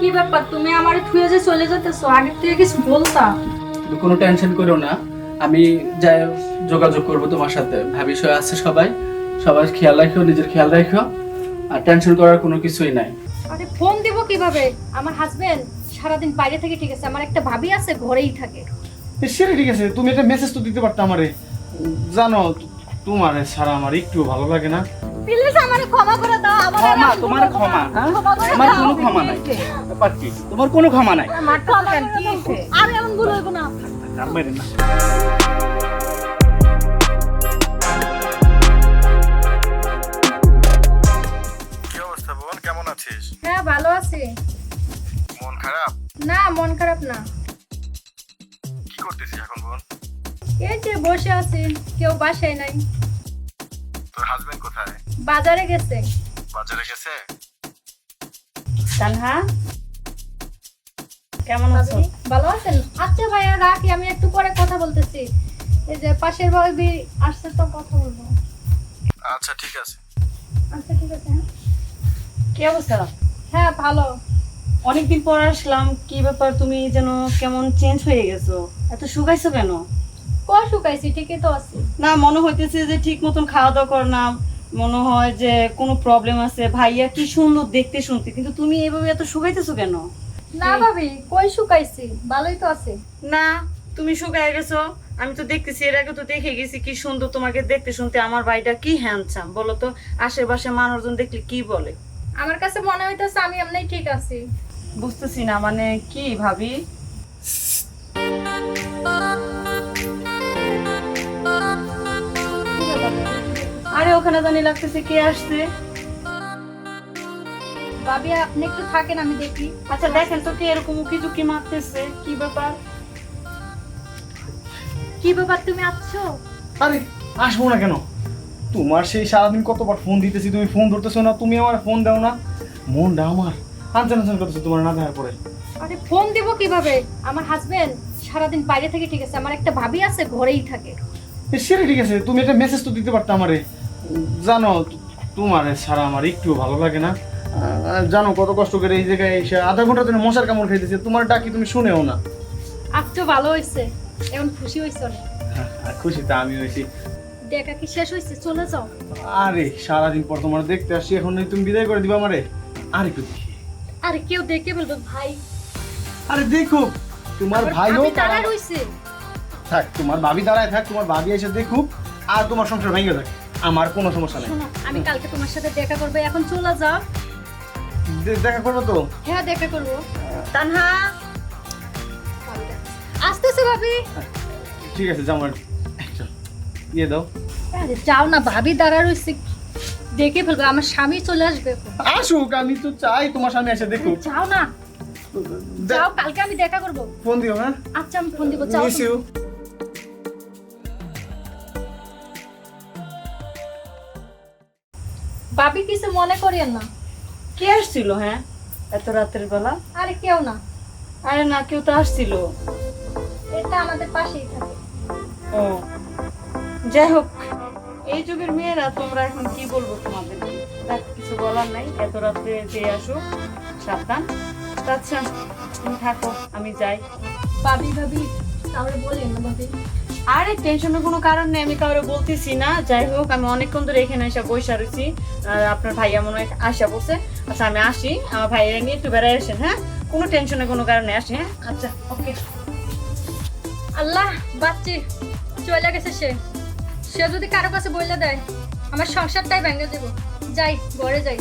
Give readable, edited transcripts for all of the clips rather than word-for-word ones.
কি ব্যাপার, তুমি আমারে থুয়ে যে চলে যেতেছো? আগে থেকে কিছু বলতা। তুমি কোনো টেনশন করো না, আমি যাই যোগাযোগ করব তোমার সাথে। ভাবি সবাই আছে, সবাই সবার খেয়াল রাখো, নিজের খেয়াল রাখো, আর টেনশন করার কোনো কিছুই নাই। আরে ফোন দিব কিভাবে? আমার হাজবেন্ড সারাদিন বাইরে থেকে, ঠিক আছে, আমার একটা ভাবি আছে ঘরেই থাকে। সেটা ঠিক আছে, তুমি একটা মেসেজ তো দিতে পারতো আমারে। জানো তোমার ছাড়া আমার একটু ভালো লাগে না। প্লিজ আমারে ক্ষমা করে দাও। আমার ক্ষমা? তোমার ক্ষমা? হ্যাঁ, তোমার কোনো ক্ষমা নাই। ব্যাপার কি? তোমার কোনো ক্ষমা নাই। আমি এমন ভুল হইব না। আর মেরে না। কি অবস্থা বোন, কেমন আছিস? হ্যাঁ ভালো আছি। মন খারাপ? না মন খারাপ না। কি করতেছিস এখন বোন? এই যে বসে আছি, কেউ বাসায় নাই। তোর হাজবেন্ড কোথায়? বাজারে গেছে। বাজারে গেছে? তানহা কেমন আছো? ভাবি, ভালো আছেন? আচ্ছা ভাইয়া রাখি, আমি একটু পরে কথা বলতেছি। এই যে পাশের ভাবি আসছে, তো কথা বলবো। আচ্ছা ঠিক আছে। আচ্ছা ঠিক আছে। হ্যাঁ কি অবস্থা? হ্যাঁ ভালো। অনেকদিন পর আসলাম, কি ব্যাপার তুমি যেন কেমন চেঞ্জ হয়ে গেছো? এত শুকাইছো কেন? কয় শুকাইছি, ঠিকই তো আছি। না, মনে হইতেছে যে ঠিক মতন খাওয়া দাওয়া করো না, মনে হয় যে কোনো প্রবলেম আছে। ভাইয়া কি সুন্দর দেখতে শুনতে, কিন্তু তুমি এভাবে এত শুকাইতেছো কেন? না ভাবি, কই শুকাইছি, ভালোই তো আছে। না, তুমি শুকায় গেছো। আমি তো দেখতেছি, এর আগে তো দেখে গেছি কি সুন্দর তোমাকে দেখতে শুনতে। আমার ভাইটা কি হ্যান্ডসাম বলো তো, আশেপাশে মানুষজন দেখলে কি বলে? আমার কাছে মনে হইতেছে আমি এমনি ঠিক আছি। বুঝতেছি না মানে কি ভাবি। আরে ওখানে জানি লাগতেছে কে আসছে। ভাবি আপনি একটু থাকেন, আমি দেখি। আচ্ছা দেখেন তো কে এরকম উকি ঝুঁকি মারতেছে, কি ব্যাপার? কি ব্যাপার, তুমি আসছো? আরে আসবো না কেন? তোমার সেই সারাদিন কতবার ফোন দিতেছি, তুমি ফোন ধরতেছো না, তুমি আমার ফোন দাও না। মনটা আমার আনচান আনচান করতেছে তোমার না দেখার পরে। আরে ফোন দিব কিভাবে? আমার হাজবেন্ড সারাদিন বাইরে থেকে, ঠিক আছে, আমার একটা ভাবি আছে ঘরেই থাকে। সেটা ঠিক আছে, তুমি একটা মেসেজ তো দিতে পারতো আমারে। জানো তোমার ছাড়া আমার একটু ভালো লাগে না। জানো কত কষ্ট করে এই জায়গায় এসে আধা ঘন্টার জন্য মশার কামড় খাইতেছে, তোমার ডাকি তুমি শুনেও না। আজকে ভালো হয়েছে, এখন খুশি হয়েছে অনেক। আর খুশি তা আমি হয়েছি। দেখা কি শেষ হয়েছে? চলে যাও। আরে সারাদিন পর তোমার দেখতে আসছি, এখন এই তুমি বিদায় করে দিবা আমারে? আর একটু দেখি। আরে কেউ দেখে বলবে ভাই। আরে দেখো তোমার আমার ভাই ভাবি হোক দাঁড়ায় রইছে। থাক, তোমার ভাবি দাঁড়ায় থাক, তোমার ভাবি এসে দেখুক, আর তোমার সংসার ভেঙে যাক, আমার কোনো সমস্যা নেই। শোনো, আমি কালকে তোমার সাথে দেখা করবো, এখন চলে যাও। দেখা করবো তো? হ্যাঁ দেখা করবো। তানহা আসতেছে ভাবি। ঠিক আছে, যাও, আমার একটা ইয়ে দাও। আরে যাও না, ভাবি দাঁড়ায় রইছে, দেখে ফেলবে, আমার স্বামী চলে আসবে এখন। আসুক, আমি তো চাই তোমার সামনে এসে দেখুক। যাও না, যাও, কালকে আমি দেখা করবো। ফোন দিও, হ্যাঁ? আচ্ছা আমি ফোন দিব, যাও মিস ইউ। ভাবি কিছু মনে করিয়েন না। কে আসছিল? হ্যাঁ এত রাতের বেলা? আরে কেউ না, আরে না, কেউ তো আসছিল। এটা আমাদের পাশেই থাকে। ও যাই হোক, এই যুগের মেয়েরা তোমরা এখন কি বলবো তোমাদেরকে, দেখ কিছু বলার নাই। এত রাত্রে যে আসো, সাবধান। আচ্ছা তুমি থাকো, আমি যাই। ভাবি ভাবি তাহলে বলেন না ভাবি। আরে টেনশনের কোনো কারণ নেই, আমি কাউরে বলতেছি না। যাই হোক, আমি অনেকক্ষণ ধরে এখানে এসে বসে রয়েছি, আর আপনার ভাইয়া মনে হয় আসা পড়ছে। আচ্ছা আমি আসি, আমার ভাইয়া নিয়ে একটু বেড়াই আসেন। হ্যাঁ, কোনো টেনশনের কোনো কারণে আসি। হ্যাঁ আচ্ছা ওকে। আল্লাহ বাচ্চি চলে গেছে সে। সে যদি কারো কাছে বইলে দেয়, আমার সংসারটাই ভেঙে দেবো। যাই ঘরে যাই।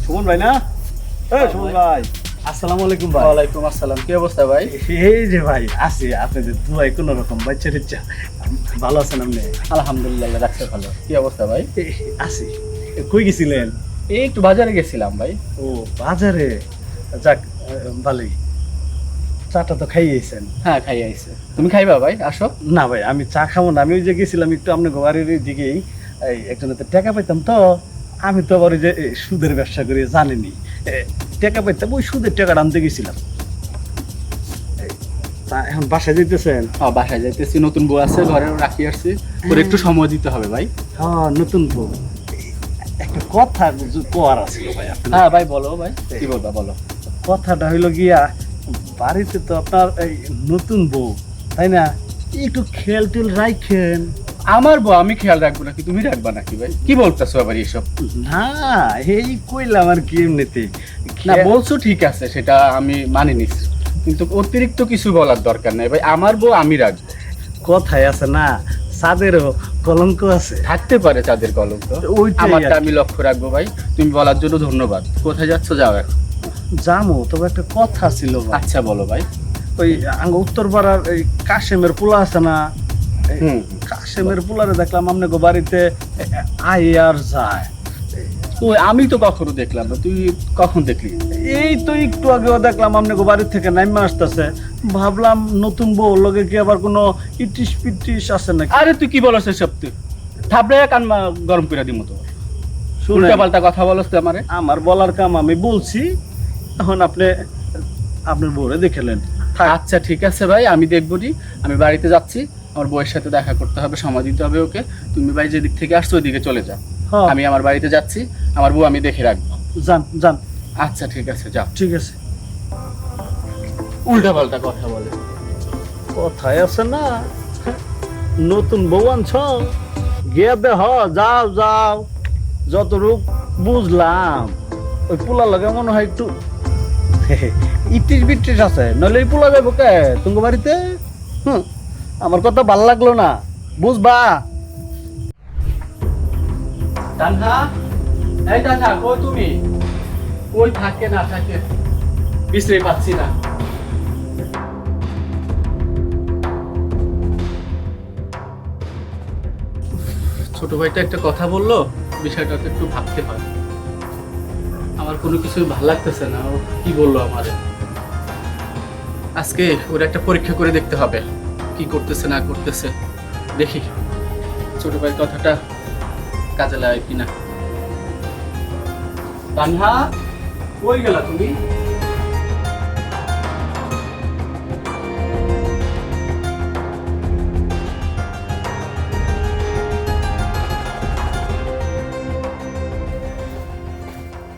সুমন ভাই না? সুমন ভাই, আসসালামু আলাইকুম ভাই। ওয়ালাইকুম আসসালাম। কি অবস্থা ভাই? এই যে ভাই আছি, আপনাদের দুয়াই কোনো রকম বাচ্চা টিচ্চা। ভালো আছেন আপনি? আলহামদুলিল্লাহ, রাখছে ভালো। কি অবস্থা ভাই? আছি। কই গেছিলেন? এই একটু বাজারে গেছিলাম ভাই। ও বাজারে, যাক ভালোই। চাটা তো খাইয়েছেন? হ্যাঁ খাই আইছে। তুমি খাইবা ভাই? আসো। না ভাই, আমি চা খাবো না। আমি ওই যে গেছিলাম একটু আপনার বাড়ির দিকেই, এই একজনের টাকা পাইতাম তো। আমি তো আবার ওই যে সুদের ব্যবসা করি, জানেনি, টাকা পাইতাম, ওই সুদের টাকাটা আনতে গেছিলাম। এখন বাসায় যেতেছেন? বাসায় যাইতেছি, নতুন বউ আছে ঘরে রাখি আসছি, ওর একটু সময় দিতে হবে ভাই। হ্যাঁ, নতুন বউ। একটা কথা কোয়ার আছে ভাই আপনার। হ্যাঁ ভাই বলো ভাই, কি বলবা বলো। কথাটা হইলো গিয়া, বাড়িতে তো আপনার এই নতুন বউ, তাই না? একটু খেয়াল টেল রাখেন। আমার বউ আমি খেয়াল রাখবো নাকি তুমি রাখবা নাকি ভাই? কি বলতেছো আবার এইসব? না, এই কইলাম আর কি এমনিতে। না বলছো ঠিক আছে, সেটা আমি মানি নিছি, কিন্তু অতিরিক্ত কিছু বলার দরকার নাই ভাই। আমার বউ আমি রাখবো। কথায় আছে না, চাঁদেরও কলঙ্ক আছে। থাকতে পারে চাঁদের কলঙ্ক, ওইটাই আমারটা আর কি। আমি লক্ষ্য রাখবো ভাই। তুমি বলার জন্য ধন্যবাদ। কোথায় যাচ্ছ যাও এখন। জামু, তবে একটা কথা ছিল ভাই। আচ্ছা বলো ভাই। ওই আঙ্গ উত্তরপাড়ার এই কাশেমের পোলা আছে না, এই হুম। কাশেমের পোলারে দেখলাম আপনাকে বাড়িতে আয় আর যায়। তো আমি তো কখনো দেখলাম না, তুই কখন দেখলি? এই তো একটু আগেও দেখলাম আপনাকে বাড়ির থেকে নাইমা আসতেছে। ভাবলাম নতুন বউ লগে কি আবার কোনো ইটিস পিটিস আছে নাকি। আরে তুই কি বলছ এসব? তুই থাপড়ে কান গরম করে দিমো তো। শুনেন, উল্টা পাল্টা কথা বলছ তুই আমারে। আমার বলার কাম আমি বলছি, এখন আপনি আপনার বউরে দেখেলেন। থাক। আচ্ছা ঠিক আছে ভাই, আমি দেখবো নি। আমি বাড়িতে যাচ্ছি, আমার বউয়ের সাথে দেখা করতে হবে, সময় দিতে হবে ওকে। তুমি ভাই যেদিক থেকে আসছো ওইদিকে চলে যাও। হ্যাঁ, আমি আমার বাড়িতে যাচ্ছি, আমার বউ আমি দেখে রাখবো। যান যান। আচ্ছা ঠিক আছে যাও। ঠিক আছে। উল্টা পাল্টা কথা বলে। কথায় আছে না, নতুন বউ আনছ, গিয়ে দেহ, যাও যাও। যতটুক বুঝলাম, ওই পোলা লাগে মনে হয় একটু ইটিস বিটিস আছে, নইলে এই পোলা যাবো কে তোমার বাড়িতে? আমার কথা ভাল লাগলো না, বুঝবা? তানহা, এই তানহা, কই তুমি? কই থাকে না থাকে বিশ্রে পাচ্ছি না। ছোট ভাইটা একটা কথা বললো, বিষয়টাকে একটু ভাবতে হয়। আমার কোনো কিছু ভালো লাগতেছে না। ও কি বললো আমারে, আজকে ওর একটা পরীক্ষা করে দেখতে হবে কি করতেছে না করতেছে। দেখি ছোট ভাইয়ের কথাটা কাজে লাগে কিনা। তানহা, কই গেলা তুমি?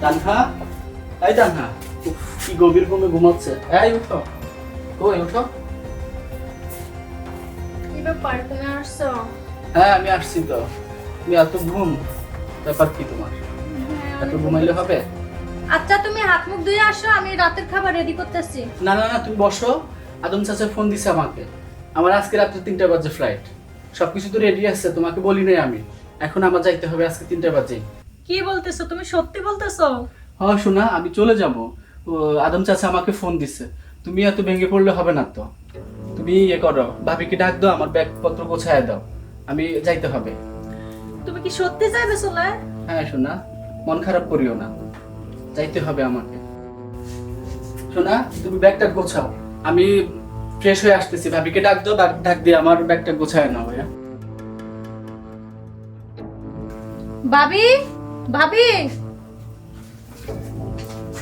তানহা, এই তানহা, উফ, কি গভীর ঘুমে ঘুমাচ্ছে। এই উঠো, কই উঠো। কি ব্যাপার, তুমি আসছো? হ্যাঁ আমি আসছি তো। তুমি এত ঘুম, ব্যাপার কি তোমার? এত ঘুমাইলে হবে? আচ্ছা তুমি হাত মুখ ধুয়ে আসো, আমি রাতের খাবার রেডি করতেছি। না না না, তুমি বসো। আদম চাচা ফোন দিছে আমাকে, আমার আজকে রাত্রে 3টা বাজে ফ্লাইট। সবকিছু তো রেডি আছে, তোমাকে বলি নাই আমি। এখন আমার যাইতে হবে আজকে 3টা বাজে। কি বলতেছো, তুমি সত্যি বলতেছো? হ্যাঁ শোনা, আমি চলে যাব। আদম চাচা আমাকে ফোন দিছে। তুমি এত ভেঙে পড়লে হবে না তো। তুমি ইয়ে করো, ভাবিকে ডাক দাও, আমার ব্যাগপত্র গোছায় দাও, আমি যাইতে হবে। তুমি কি সত্যি চাইবে চলে? হ্যাঁ শোনা, মন খারাপ করিও না, যাইতে হবে আমাকে। শোনা, তুমি ব্যাগটা গোছাও, আমি ফ্রেশ হয়ে আসতেছি। ভাবিকে ডাক দাও, ডাক দিয়ে আমার ব্যাগটা গোছায় নাও ভাইয়া। ভাবি, ভাবি,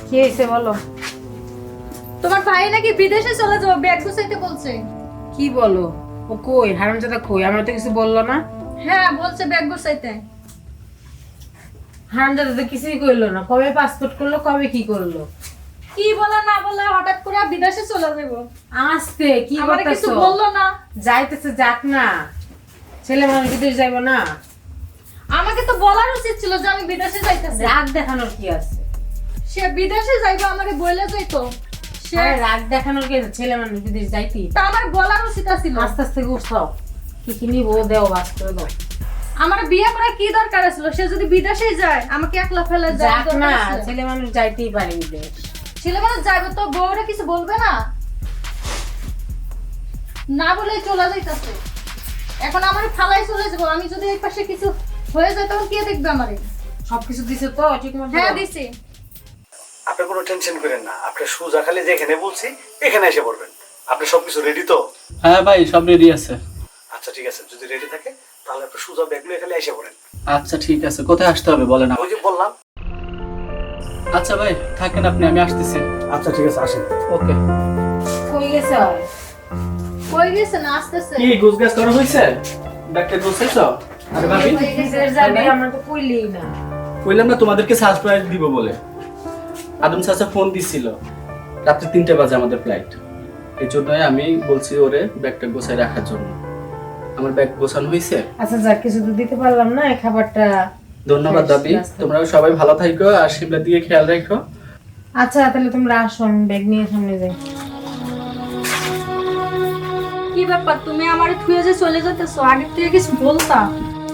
কি হয়েছে বলো? তোমার ভাই নাকি বিদেশে চলে যাবো, ব্যাগ গুছাইতে বলছে। কি বলো? ও কই? হারামজাদা কই? আমরা তো কিছু বললো না। হ্যাঁ বলছে ব্যাগ গুছাইতে। হারামজাদা তো কিছুই করলো না। কবে পাসপোর্ট করলো, কবে কি করলো? কি বলে না বলে হঠাৎ করে বিদেশে চলে যাবো। আসতে কি আমার কিছু করতেছো? বললো না। যাইতেছে যাক না, ছেলে মানুষ বিদেশ যাইবো না? আমাকে তো বলার উচিত ছিল যে আমি বিদেশে যাইতেছি। রাগ দেখানোর কি আছে? সে বিদেশে যাইবো, আমাকে বলে যাইতো। সে আরে রাগ দেখানোর কি আছে? ছেলে মানুষ বিদেশ যাইতেই তা আমার বলার উচিত ছিল। আস্তে আস্তে গুছাও, কি কি নিবো দেও, বাস করে দাও। আমার বিয়ে করার কি দরকার ছিল? সে যদি বিদেশে যায়, আমাকে একলা ফেলে যায় যাক না, ছেলে মানুষ যাইতেই পারে বিদেশ। ছেলে মানুষ যাইবে তো বউরা কিছু বলবে না? না বলে চলে যাইতাছে। এখন আমার ফালাই চলে যাবো, আমি যদি এই পাশে কিছু হয়ে যায় তখন কে দেখবে আমারে? সবকিছু দিছে তো ঠিক মতো? হ্যাঁ দিছি। আপনি কোনো টেনশন করেন না, আপনি সোজা খালি যেখানে বলছি এখানে এসে পড়বেন। আপনি সবকিছু রেডি তো? হ্যাঁ ভাই সব রেডি আছে। আচ্ছা ঠিক আছে, যদি রেডি থাকে তাহলে আপনি সোজা ব্যাগগুলো খালি এসে পড়েন। আচ্ছা ঠিক আছে, কোথায় আসতে হবে বলেন। ওই যে বললাম। আচ্ছা ভাই থাকেন আপনি, আমি আসতেছি। আচ্ছা ঠিক আছে, আসেন। ওকে। কই গেছে? কই গেছে না আসতেছে? কি গুজগাছ করা হয়েছে? ব্যাগটা গোছাইছো? আরে ভাবি আমরা তো কইলেই না। বললাম না তোমাদেরকে সারপ্রাইজ দিব বলে। আদম চাচা ফোন দিছিল রাত্রি 3টা বাজে আমাদের ফ্লাইট, এই জন্যই আমি বলছি ওরে ব্যাগটা গোছাই রাখার জন্য। আমার ব্যাগ গোছানো হয়েছে। আচ্ছা যাক, কিছু তো দিতে পারলাম না, এই খাবারটা। ধন্যবাদ দাবি, তোমরা সবাই ভালো থাকো আর শিবলার দিকে খেয়াল রাখো। আচ্ছা তাহলে তোমরা আসো, আমি ব্যাগ নিয়ে সামনে যাই। কি ব্যাপার, তুমি আমারে থুয়ে যে চলে যেতেছো? আগে থেকে কিছু বলতা।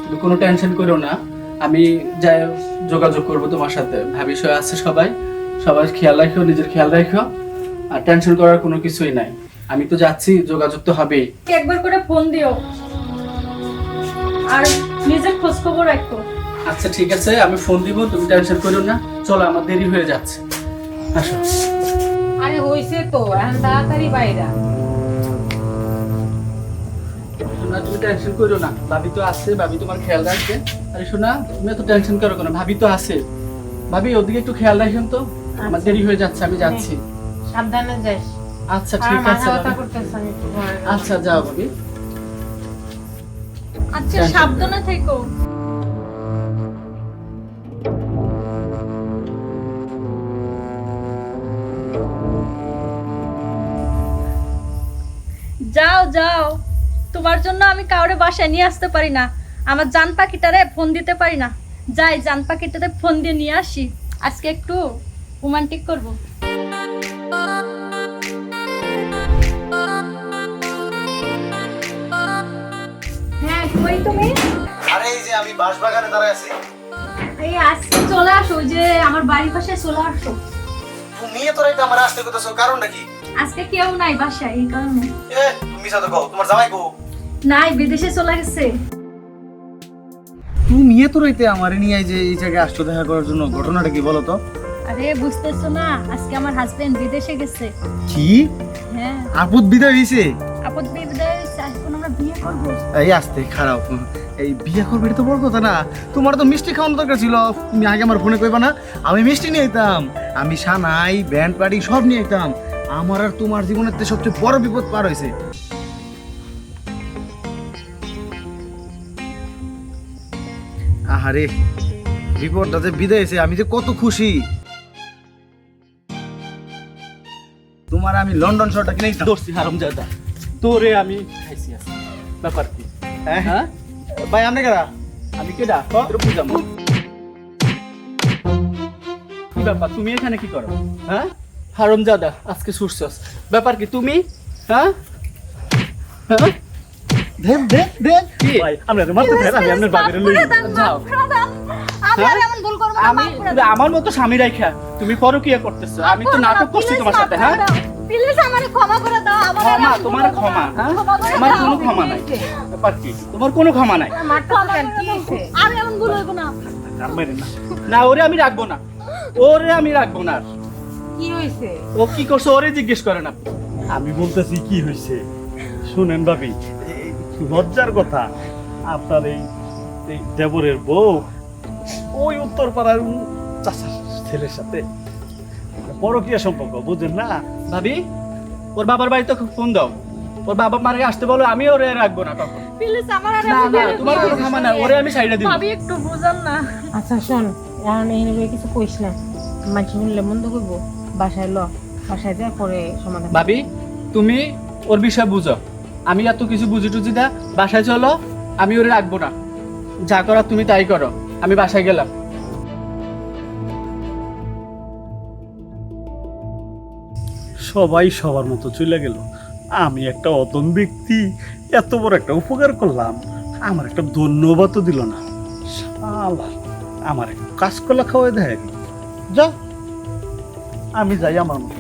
তুমি কোনো টেনশন করো না, আমি যাই যোগাযোগ করব তোমার সাথে। ভাবি সবাই আছে, সবাই খেয়াল রাখো, নিজের খেয়াল রাখো, আর টেনশন করার কোনো কিছুই নাই। আমি তো যাচ্ছি, যোগাযোগ তো হবেই। একবার করে ফোন দিও আর নিজের খোঁজ খবর রাখো। আচ্ছা ঠিক আছে, আমি ফোন দিব, তুমি টেনশন করো না। চলো, আমার দেরি হয়ে যাচ্ছে, আসো। আরে হইছে তো, এখন তাড়াতাড়ি বাইরা। শোনা, তুমি টেনশন করো না, ভাবি তো আছে, ভাবি তোমার খেয়াল রাখবে। আরে শোনা, তুমি এত টেনশন করো কেন? ভাবি তো আছে। ভাবি ওদিকে একটু খেয়াল রাখেন তো, আমার দেরি হয়ে যাচ্ছে, আমি যাচ্ছি। সাবধানে যাস। আচ্ছা ঠিক আছে ভাবি। আচ্ছা যাও ভাবি। আচ্ছা সাবধানে থেকো। যাও যাও, তোমার জন্য আমি কাউরে বাসায় নিয়ে আসতে পারি না, আমার জান পাখিটারে ফোন দিতে পারি না। যাই জান পাখিটারে ফোন দিয়ে নিয়ে আসি, আজকে একটু রোমান্টিক করব। হ্যাঁ কই তুমি? আরে এই যে আমি বাঁশবাগানে দাঁড়ায় আছি। এই আজকে চলে আসো, ওই যে আমার বাড়ির পাশে চলে আসো। তুমি এত রাইতে আমার আসতে কইতাছো, কারণটা কি? আজকে কেউ নাই বাসায়, এই কারণে। তুমি সাথে কও, তোমার জামাই কও? নাই, বিদেশে চলে গেছে। তুমি এত রাইতে আমারে নিয়ে এই যে এই জায়গায় আসছো দেখা করার জন্য, ঘটনাটা কি বলো তো? আরে বুঝতেছো না, আজকে আমার হাজবেন্ড বিদেশে গেছে। কি? হ্যাঁ, আপদ বিদায় হইছে? আপদ বিদায় হইছে, এখন আমরা বিয়ে করবো। এই আসতে খারাপ, এই বিয়ে করবে এটা তো বড় কথা না। তোমার তো মিষ্টি খাওয়ানো দরকার ছিল, তুমি আগে আমার ফোনে কইবা না? আমি মিষ্টি নিয়ে আইতাম, আমি সানাই ব্যান্ড পার্টি সব নিয়ে আইতাম। আমার আর তোমার জীবনের তো সবচেয়ে বড় বিপদ পার হয়েছে। আহারে, বিপদটা যে বিদায় হয়েছে, আমি যে কত খুশি। তোমার আমি লন্ডন শহরটা কিনে দিতাম। দোস্তি হারামজাদা, তোরে আমি খাইছি আজকে। ব্যাপার কি? হ্যাঁ ভাই আপনি কারা? আমি কেডা? তোর বুঝাম কি ব্যাপার, তুমি এখানে কি করো? হ্যাঁ হারামজাদা, আজকে সুরছস। ব্যাপার কি তুমি? হ্যাঁ হ্যাঁ দেন দেন দেন কি? ভাই আমরা মারতে দেন, আমি আপনার বাবারে লই যাও। আমি আর এমন ভুল করব না, আমি মাফ করে দাও। আমার মতো স্বামী রাইখা তুমি পরকিয়া করতেছো? আমি তো নাটক করছি তোমার সাথে। হ্যাঁ প্লিজ আমারে ক্ষমা করে দাও। আমার আর ক্ষমা? এমন ভুল তোমার করব না। ক্ষমা? হ্যাঁ ক্ষমা করে আমার দাও। কোনো ক্ষমা নাই। ব্যাপার কি? তোমার কোনো ক্ষমা নাই। আর এমন ভুল হইব না। না ওরে আমি রাখবো না, ওরে আমি রাখবো না। কি হইছে? ও কি করছে ওরে জিজ্ঞেস করেন আপনি। আমি বলতেছি কি হয়েছে শুনেন ভাবি, এই লজ্জার কথা, আপনার এই এই দেবরের বউ ওই উত্তর পাড়ার চাচার ছেলের সাথে পরকীয়া সম্পর্ক, বুঝেন না? ভাবি ওর বাবার বাড়িতে ফোন দাও, ওর বাবা মারে আসতে বলো, আমি ওরে রাখবো না তখন। প্লিজ আমার আর না এমন না, ভুল হইব তোমার কোনো ক্ষমা নাই, ওরে আমি সাইডে দিব। ভাবি একটু বুঝান না। আচ্ছা শোন, এখন এই নিয়ে কিছু কইস না, মানুষ শুনলে মন্দ করবো। বাসায় ল, বাসায় যা পরে সমাধান। ভাবি তুমি ওর বিষয় বুঝো, আমি এত কিছু বুঝি টুঝি না। বাসায় চলো, আমি ওরে রাখবো না, যা করার তুমি তাই করো। আমি বাসায় গেলাম। সবাই সবার মতো চলে গেল, আমি একটা অতন ব্যক্তি এত বড় একটা উপকার করলাম, আমার একটা ধন্যবাদও দিল না। শালা, আমার একটু কাঁচকলা খাওয়াই দেয়। যা, আমি যাই আমার মতো।